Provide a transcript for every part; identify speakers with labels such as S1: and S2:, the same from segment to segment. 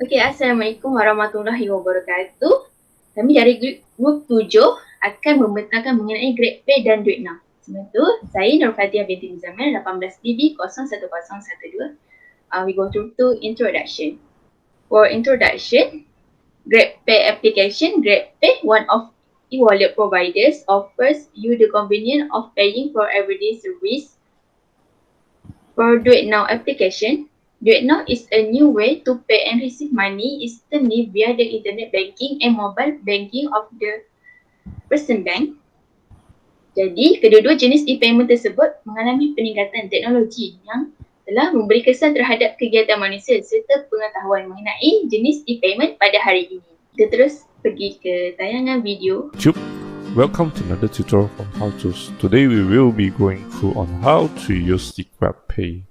S1: Okey, Assalamualaikum warahmatullahi wabarakatuh. Kami dari grup 7 akan membentangkan mengenai GrabPay dan Duitnow. Sebelum tu, saya Nur Fatihah binti Muzammil, 18BB 01012. We go to introduction. For introduction, GrabPay application, GrabPay, one of e-wallet providers, offers you the convenience of paying for everyday service. For Duitnow application, Duitnow is a new way to pay and receive money instantly via the internet banking and mobile banking of the person bank. Jadi, kedua-dua jenis e-payment tersebut mengalami peningkatan teknologi yang telah memberi kesan terhadap kegiatan manusia serta pengetahuan mengenai jenis e-payment pada hari ini. Kita terus pergi ke tayangan video.
S2: Welcome to another tutorial from HowTos. Today we will be going through on how to use the GrabPay.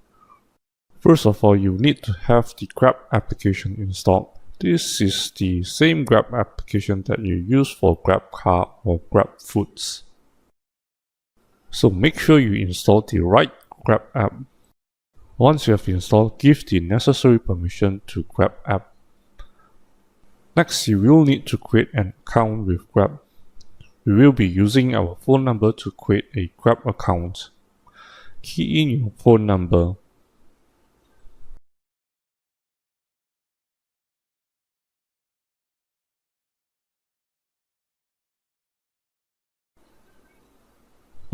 S2: First of all, you need to have the Grab application installed. This is the same Grab application that you use for GrabCar or GrabFoods. So make sure you install the right Grab app. Once you have installed, give the necessary permission to Grab app. Next, you will need to create an account with Grab. We will be using our phone number to create a Grab account. Key in your phone number.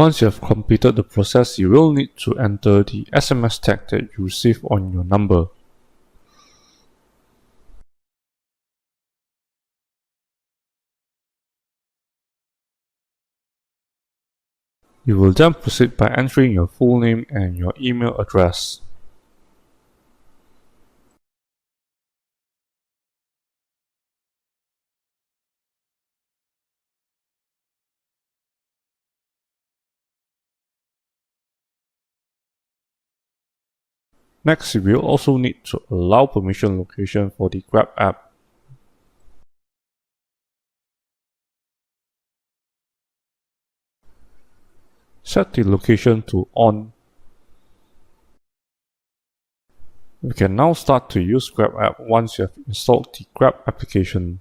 S2: Once you have completed the process, you will need to enter the SMS tag that you receive on your number. You will then proceed by entering your full name and your email address. Next, you will also need to allow permission location for the Grab app. Set the location to on. We can now start to use Grab app once you have installed the Grab application.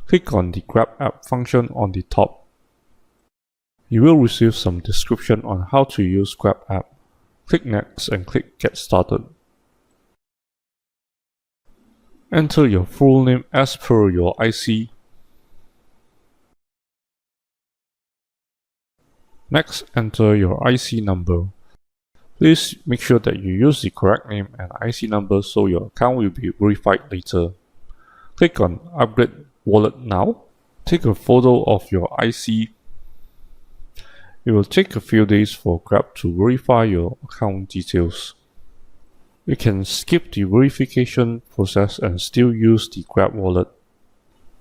S2: Click on the Grab app function on the top. You will receive some description on how to use Grab app. Click Next and click Get Started. Enter your full name as per your IC. Next, enter your IC number. Please make sure that you use the correct name and IC number so your account will be verified later. Click on Upgrade Wallet now. Take a photo of your IC. It will take a few days for Grab to verify your account details. You can skip the verification process and still use the Grab wallet.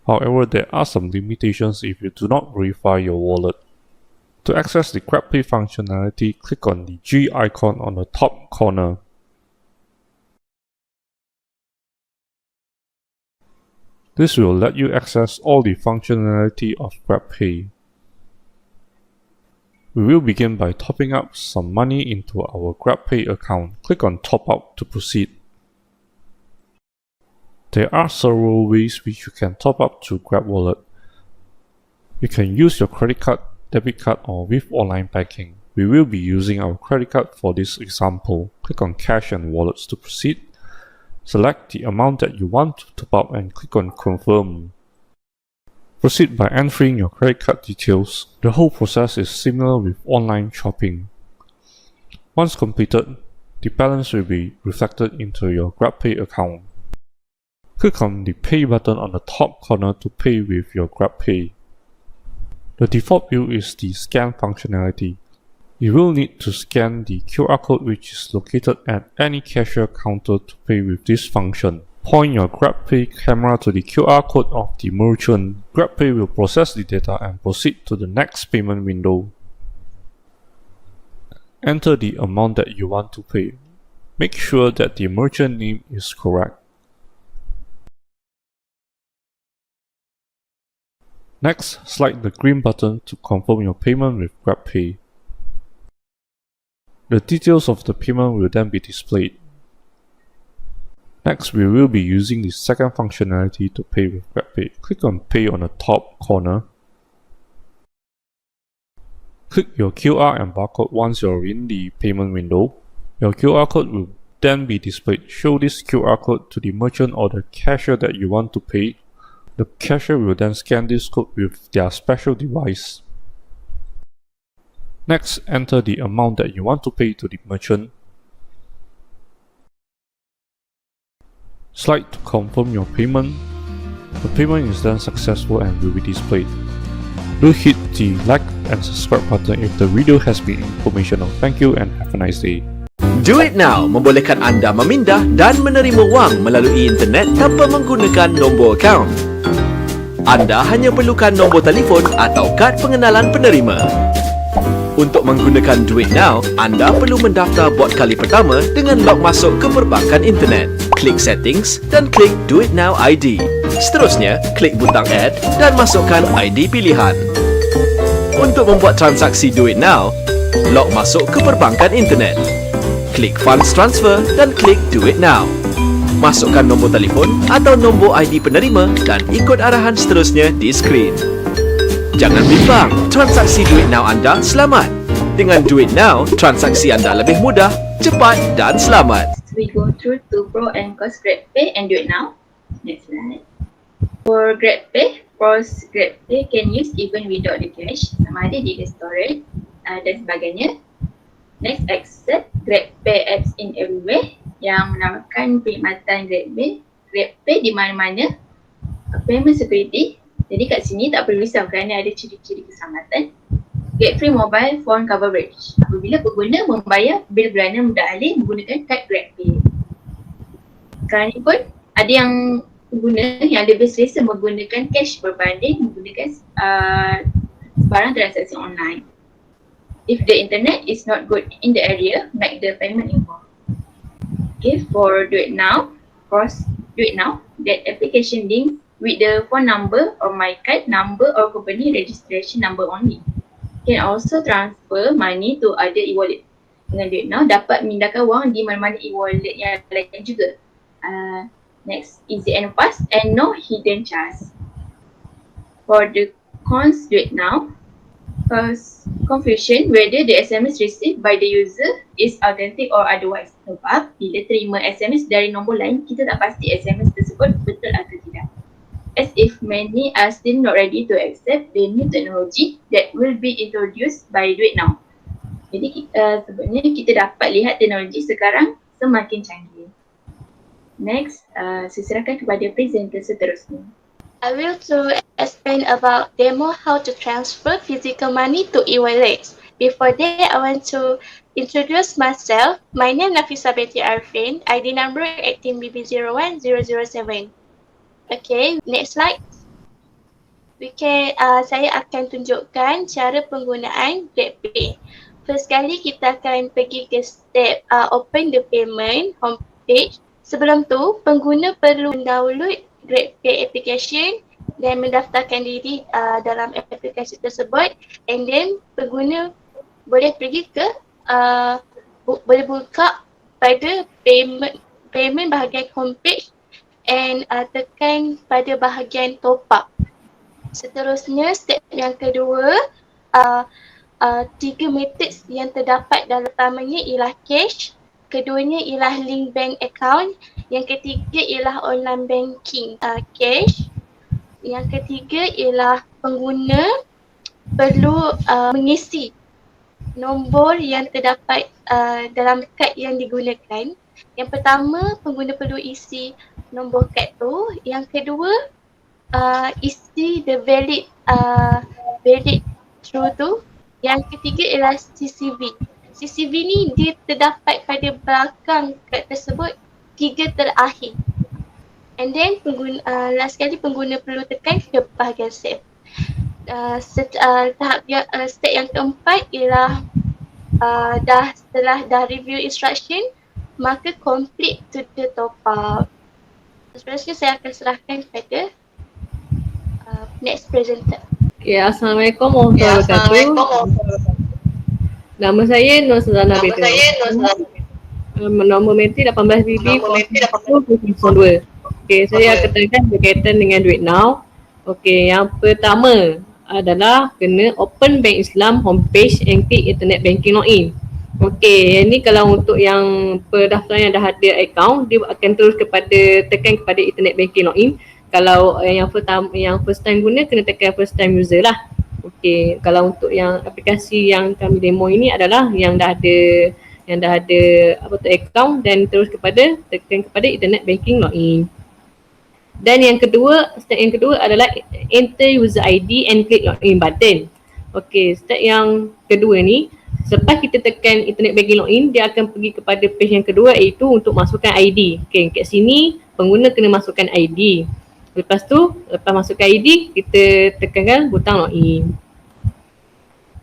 S2: However, there are some limitations if you do not verify your wallet. To access the GrabPay functionality, click on the G icon on the top corner. This will let you access all the functionality of GrabPay. We will begin by topping up some money into our GrabPay account. Click on Top Up to proceed. There are several ways which you can top up to Grab Wallet. You can use your credit card, debit card, or with online banking. We will be using our credit card for this example. Click on Cash and Wallets to proceed. Select the amount that you want to top up and click on Confirm. Proceed by entering your credit card details. The whole process is similar with online shopping. Once completed, the balance will be reflected into your GrabPay account. Click on the Pay button on the top corner to pay with your GrabPay. The default view is the scan functionality. You will need to scan the QR code which is located at any cashier counter to pay with this function. Point your GrabPay camera to the QR code of the merchant. GrabPay will process the data and proceed to the next payment window. Enter the amount that you want to pay. Make sure that the merchant name is correct. Next, slide the green button to confirm your payment with GrabPay. The details of the payment will then be displayed. Next, we will be using the second functionality to pay with GrabPay. Click on Pay on the top corner. Click your QR and barcode once you're in the payment window. Your QR code will then be displayed. Show this QR code to the merchant or the cashier that you want to pay. The cashier will then scan this code with their special device. Next, enter the amount that you want to pay to the merchant. Slide to confirm your payment. The payment is then successful and will be displayed. Do hit the like and subscribe button if the video has been informational. Thank you and have a nice day.
S3: Do It Now membolehkan anda memindah dan menerima wang melalui internet tanpa menggunakan nombor akaun. Anda hanya perlukan nombor telefon atau kad pengenalan penerima. Untuk menggunakan Do It Now, anda perlu mendaftar bot kali pertama dengan log masuk ke perbankan internet. Klik Settings dan klik Do It Now ID. Seterusnya, klik butang Add dan masukkan ID pilihan. Untuk membuat transaksi Do It Now, log masuk ke perbankan internet. Klik Funds Transfer dan klik Do It Now. Masukkan nombor telefon atau nombor ID penerima dan ikut arahan seterusnya di skrin. Jangan bimbang, transaksi Do It Now anda selamat. Dengan Do It Now, transaksi anda lebih mudah, cepat dan selamat.
S1: We go through to pro and cons GrabPay and Do It Now. Next slide. For GrabPay, pros GrabPay can use even without the cash, sama ada di storage dan sebagainya. Next, accept GrabPay apps in everywhere yang menamakan perkhidmatan GrabPay di mana-mana. Payment security. Jadi kat sini tak perlu risau kerana ada ciri-ciri keselamatan. Get free mobile phone coverage. Apabila pengguna membayar bil bulanan mudah alih menggunakan kad GrabPay. Sekarang ni pun ada yang pengguna yang lebih selesa menggunakan cash berbanding menggunakan barang transaksi online. If the internet is not good in the area, make the payment involved. Okay, for Do It Now, cross Do It Now, that application link with the phone number or my card number or company registration number only. Can also transfer money to other e-wallet. Dengan Do It Now, dapat memindahkan wang di mana-mana e-wallet yang lain juga. Next, easy and fast and no hidden charge. For the cons Do It Now, cause confusion whether the SMS received by the user is authentic or otherwise. Sebab bila terima SMS dari nombor lain, kita tak pasti SMS tersebut betul atau tidak. As if many are still not ready to accept the new technology that will be introduced by Do It Now. Jadi sebenarnya kita dapat lihat teknologi sekarang semakin canggih. Next, saya serahkan kepada presenter seterusnya.
S4: I will to explain about demo how to transfer physical money to e-wallets. Before that, I want to introduce myself. My name is Nafisa Betty Arfin. ID number 18BB01007. Okay, next slide. Saya akan tunjukkan cara penggunaan GrabPay. First kali kita akan pergi ke step open the payment homepage. Sebelum tu, pengguna perlu download GrabPay application dan mendaftarkan diri dalam aplikasi tersebut, and then pengguna boleh pergi ke boleh buka pada payment bahagian homepage and tekan pada bahagian top up. Seterusnya, step yang kedua, 3 methods yang terdapat dalam pertamanya ialah cash, keduanya ialah link bank account, yang ketiga ialah online banking cash, yang ketiga ialah pengguna perlu mengisi nombor yang terdapat dalam kad yang digunakan. Yang pertama, pengguna perlu isi nombor kad tu. Yang kedua, isi the valid through tu. Yang ketiga ialah CCV. CCV ni dia terdapat pada belakang kad tersebut 3 terakhir. And then last kali pengguna perlu tekan ke bahagian save. Step yang keempat ialah setelah dah review instruction, maka complete to the top up. Seterusnya saya akan serahkan kepada next presenter.
S5: Okay, Assalamualaikum warahmatullahi wabarakatuh. Nama saya Nur Suzana Betty. nombor meti 18BB02. Okey, saya akan tekan berkaitan dengan duit now. Okey, yang pertama adalah kena open Bank Islam homepage and klik internet banking login. Okey, yang ni kalau untuk yang pendaftaran yang dah ada account, dia akan terus tekan kepada internet banking login. Kalau yang first time guna, kena tekan first time user lah. Okey, kalau untuk yang aplikasi yang kami demo ini adalah yang dah ada account dan terus tekan kepada internet banking login. Dan step yang kedua adalah enter user ID and click login button. Okey, step yang kedua ni, selepas kita tekan internet banking login, dia akan pergi kepada page yang kedua, iaitu untuk masukkan ID. Okey, kat sini pengguna kena masukkan ID. Lepas masukkan ID, kita tekankan butang login.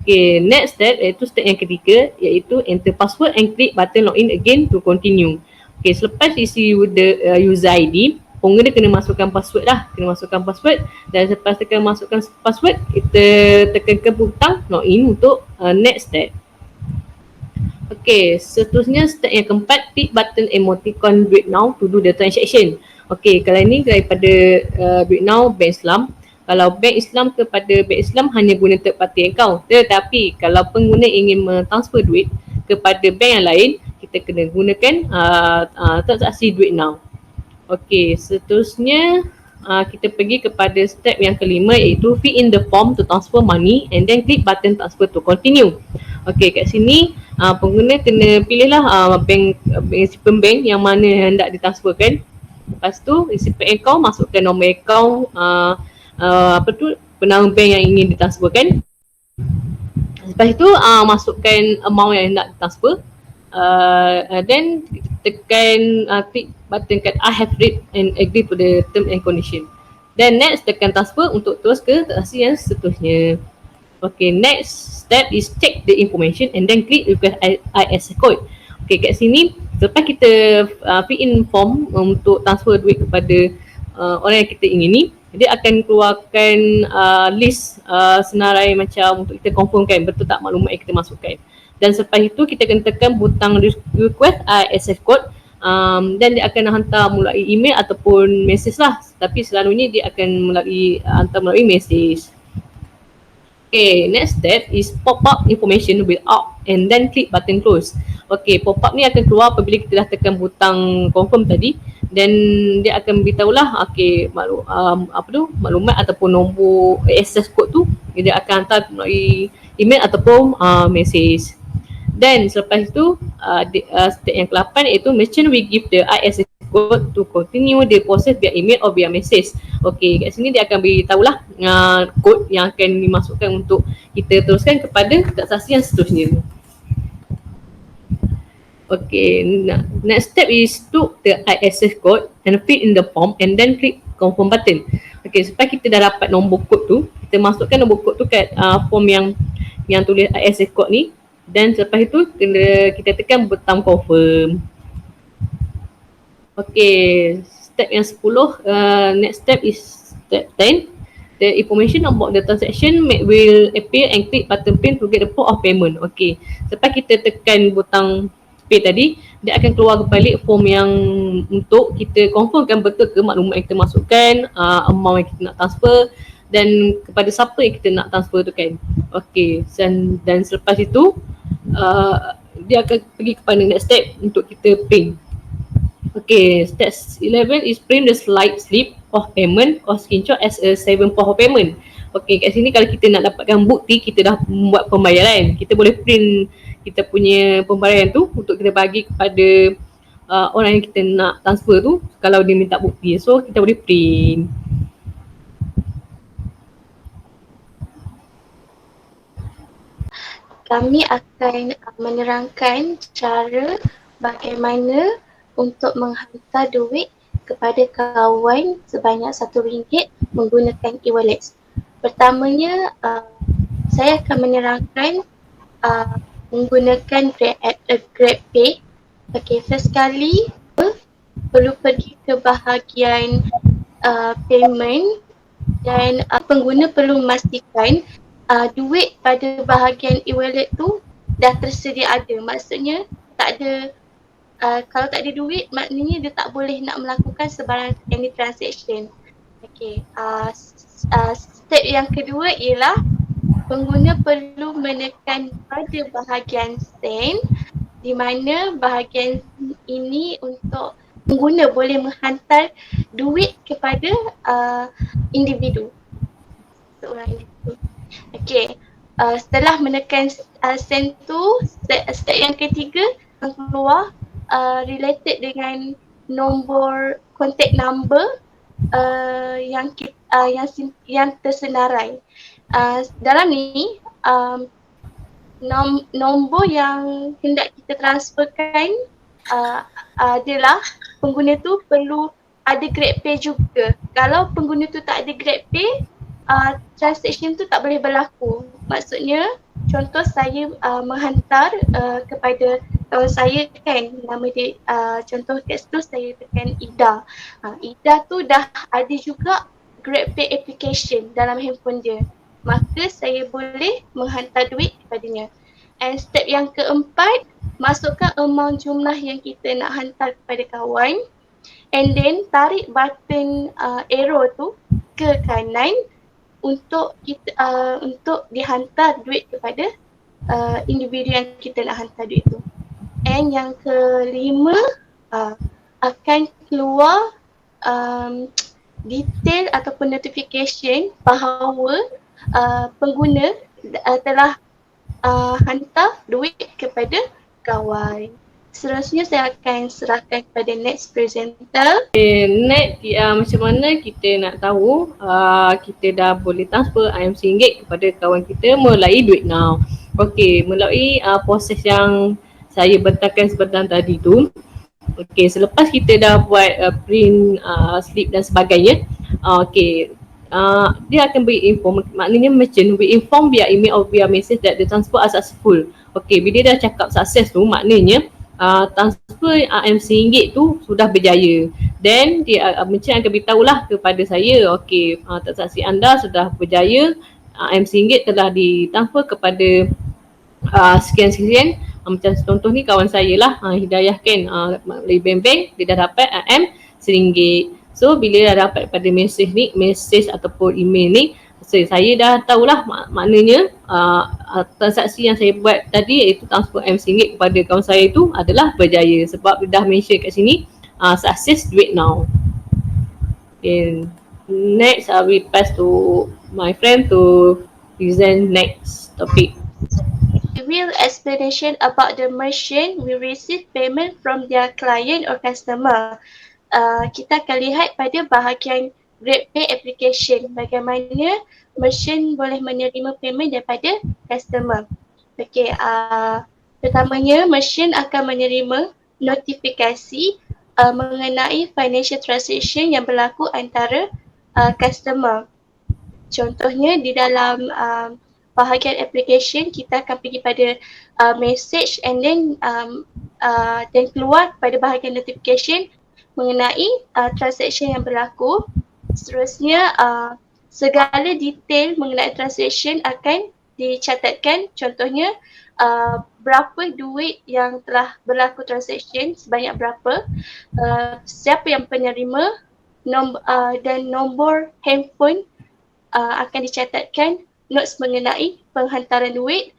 S5: Okey, next step iaitu step yang ketiga, iaitu enter password and click button login again to continue. Okey, selepas isi user ID, pengguna kena masukkan password dan selepas tekan masukkan password, kita tekankan butang login untuk next step. Okey, seterusnya step yang keempat, click button emoticon duit now to do the transaction. Okey, kalau ini daripada duit now Bank Islam. Kalau Bank Islam kepada Bank Islam hanya guna third party account. Tetapi kalau pengguna ingin mentransfer duit kepada bank yang lain, kita kena gunakan transaksi duit now. Okey, seterusnya kita pergi kepada step yang kelima, iaitu fill in the form to transfer money and then click button transfer to continue. Okey, kat sini pengguna kena pilihlah recipient bank yang mana hendak ditransferkan. Lepas tu recipient account, masukkan nombor account penama bank yang ingin ditransferkan. Lepas itu masukkan amount yang hendak ditransfer. Then tekan click button kat I have read and agree to the term and condition. Then next tekan transfer untuk terus ke transaksi yang seterusnya. Okay, next step is check the information and then click request ISS code. Okay, kat sini selepas kita fill in form untuk transfer duit kepada orang yang kita ingini, dia akan keluarkan list senarai macam untuk kita confirmkan betul tak maklumat yang kita masukkan. Dan selepas itu kita akan tekan butang request ISS code, dan dia akan hantar melalui email ataupun mesej lah. Tapi selalunya dia akan hantar melalui mesej. Okay, next step is pop up information will out and then click button close. Okay, pop up ni akan keluar apabila kita dah tekan butang confirm tadi, dan dia akan beritahulah maklumat ataupun nombor access code tu dia akan hantar melalui email ataupun mesej. Dan selepas itu step yang ke-8 iaitu merchant will give the ISS code to continue the process via email or via message. Okey, kat sini dia akan beritahulah kod yang akan dimasukkan untuk kita teruskan kepada transaksi yang seterusnya. Okey, next step is to the ISS code and fill in the form and then click confirm button. Okey, selepas kita dah dapat nombor kod tu, kita masukkan nombor kod tu kat form yang tulis ISS code ni. Dan selepas itu kita tekan butang confirm. Okay, step yang 10, next step is step 10. The information about the transaction will appear and click button pin to get the proof of payment. Okay, selepas kita tekan butang pay tadi, dia akan keluar balik form yang untuk kita confirmkan betul ke maklumat yang kita masukkan, amount yang kita nak transfer dan kepada siapa yang kita nak transfer tu kan. Okay, dan selepas itu dia akan pergi kepada next step untuk kita print. Okay, step 11 is print the slip of payment or screenshot as a 7 form of payment. Okay, kat sini kalau kita nak dapatkan bukti kita dah membuat pembayaran, kita boleh print kita punya pembayaran tu untuk kita bagi kepada orang yang kita nak transfer tu kalau dia minta bukti. So kita boleh print.
S4: Kami akan menerangkan cara bagaimana untuk menghantar duit kepada kawan sebanyak RM1 menggunakan e-wallet. Pertamanya, saya akan menerangkan menggunakan GrabPay. Okay, first kali perlu pergi ke bahagian payment dan pengguna perlu memastikan duit pada bahagian e-wallet tu dah tersedia ada. Maksudnya tak ada Kalau tak ada duit, maknanya dia tak boleh nak melakukan sebarang any transaction. Okay, step yang kedua ialah pengguna perlu menekan pada bahagian send, di mana bahagian ini untuk pengguna boleh menghantar duit kepada individu, seorang individu. Okay, setelah menekan send tu, step yang ketiga akan keluar related dengan nombor contact number yang tersenarai. Dalam ni nombor yang hendak kita transferkan adalah pengguna tu perlu ada GrabPay juga. Kalau pengguna tu tak ada GrabPay, transaction tu tak boleh berlaku. Maksudnya contoh saya menghantar kepada kawan saya kan, nama dia contoh kat situ saya tekan Ida. Ida tu dah ada juga GrabPay application dalam handphone dia. Maka saya boleh menghantar duit kepadanya. And step yang keempat, masukkan amount jumlah yang kita nak hantar kepada kawan, and then tarik button arrow tu ke kanan untuk kita untuk dihantar duit kepada individu yang kita nak hantar duit tu. And yang kelima, akan keluar detail ataupun notification bahawa pengguna telah hantar duit kepada kawan. Seterusnya saya akan serahkan kepada next presenter.
S5: Next, macam mana kita nak tahu kita dah boleh transfer RM1 kepada kawan kita melalui Duit Now. Okey, melalui proses yang saya bentangkan sebentar tadi tu. Okey, selepas kita dah buat print slip dan sebagainya, dia akan beri inform, maknanya merchant will inform via email or via message that the transfer are successful. Okey, bila dia dah cakap sukses tu, maknanya transfer RM1 tu sudah berjaya. Then dia merchant akan beritahulah kepada saya, okey, transaksi anda sudah berjaya, RM1 telah ditransfer kepada sekian-sekian. Macam contoh ni kawan saya lah, Hidayah kan, melalui bank, dia dah dapat RM1. So bila dah dapat pada mesej ataupun email ni, saya dah tahulah maknanya transaksi yang saya buat tadi, iaitu transfer RM1 kepada kawan saya itu adalah berjaya, sebab dia dah mention kat sini success Duit Now. Okay. Next, I will pass to my friend to present next topic.
S4: Real explanation about the merchant will receive payment from their client or customer. Kita akan lihat pada bahagian GrabPay application, bagaimana merchant boleh menerima payment daripada customer. Okey, pertamanya merchant akan menerima notifikasi mengenai financial transaction yang berlaku antara customer. Contohnya di dalam bahagian application, kita akan pergi pada message and then keluar pada bahagian notification mengenai transaction yang berlaku. Seterusnya segala detail mengenai transaction akan dicatatkan. Contohnya berapa duit yang telah berlaku transaction, sebanyak berapa, siapa yang penerima, dan nombor handphone akan dicatatkan. Notes mengenai penghantaran duit,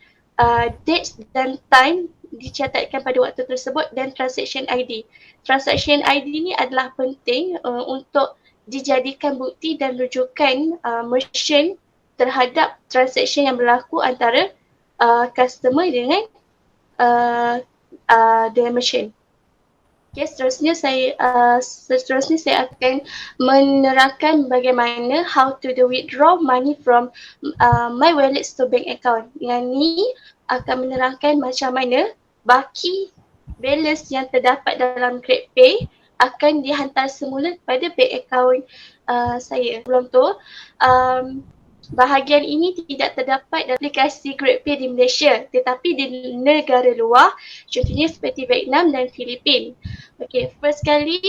S4: dates dan time dicatatkan pada waktu tersebut, dan transaction ID. Transaction ID ni adalah penting untuk dijadikan bukti dan rujukan merchant terhadap transaction yang berlaku antara customer dengan merchant. Okay, seterusnya saya akan menerangkan bagaimana how to withdraw money from my wallet to bank account. Yang ni akan menerangkan macam mana baki balance yang terdapat dalam GrabPay akan dihantar semula kepada bank account saya. Sebelum tu, bahagian ini tidak terdapat dalam aplikasi GrabPay di Malaysia, tetapi di negara luar, contohnya seperti Vietnam dan Filipina. Okay, first kali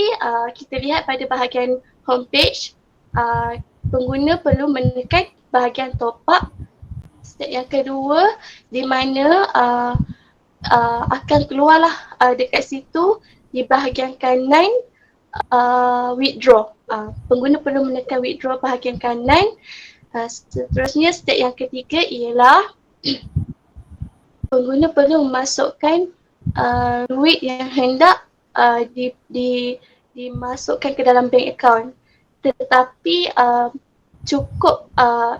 S4: kita lihat pada bahagian homepage, pengguna perlu menekan bahagian top up. Step yang kedua, di mana akan keluarlah dekat situ di bahagian kanan withdraw. Pengguna perlu menekan withdraw bahagian kanan. Seterusnya step yang ketiga ialah pengguna perlu memasukkan duit yang hendak dimasukkan ke dalam bank account. Tetapi cukup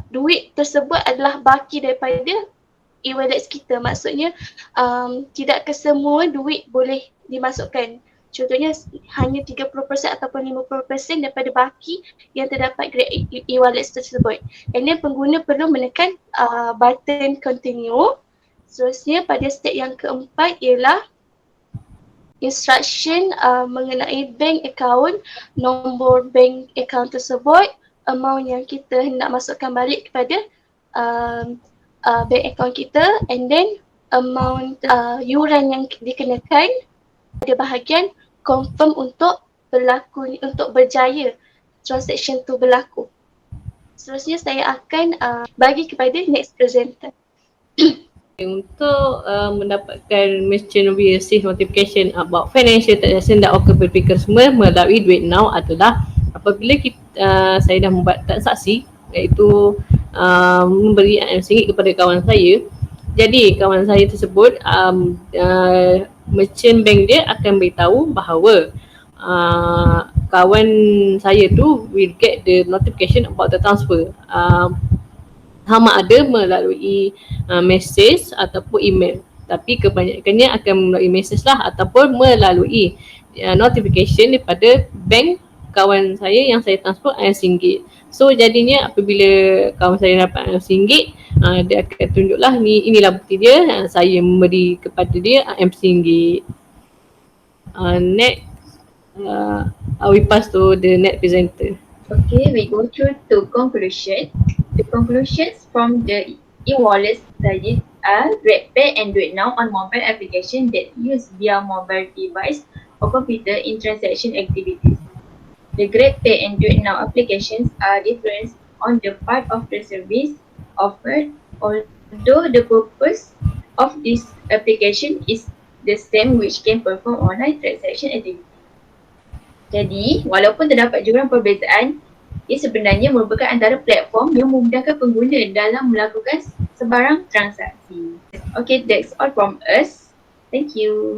S4: duit tersebut adalah baki daripada e-wallet kita. Maksudnya tidak kesemua duit boleh dimasukkan. Contohnya hanya 30% ataupun 50% daripada baki yang terdapat Grab e-wallet tersebut. And then pengguna perlu menekan button continue. Seterusnya pada step yang keempat ialah instruction mengenai bank account, nombor bank account tersebut, amount yang kita hendak masukkan balik kepada bank account kita, and then amount yuran yang dikenakan pada bahagian confirm untuk berjaya transaction tu berlaku. Seterusnya saya akan bagi kepada next presenter.
S5: Untuk mendapatkan merchant will receive notification about financial transaction that occur berfikir semua melalui Duit Now adalah apabila saya dah membuat transaksi, iaitu memberi RM1 kepada kawan saya. Jadi kawan saya tersebut merchant bank dia akan beritahu bahawa kawan saya tu will get the notification about the transfer. Sama ada melalui message ataupun email. Tapi kebanyakannya akan melalui message lah ataupun melalui notification daripada bank kawan saya yang saya transfer RM1. So jadinya apabila kawan saya dapat RM1, dia akan tunjuklah inilah bukti dia, saya memberi kepada dia RM1. Next, we pass to the next presenter.
S1: Okay, we go through to conclusion. The conclusions from the e-wallet studies are GrabPay and Duit Now on mobile application that use via mobile device or computer in transaction activities. The GrabPay and Duit Now applications are different on the part of the service offered, although the purpose of this application is the same, which can perform online transaction activity. Jadi, walaupun terdapat jurang perbezaan, ia sebenarnya merupakan antara platform yang memudahkan pengguna dalam melakukan sebarang transaksi. Okay, that's all from us. Thank you.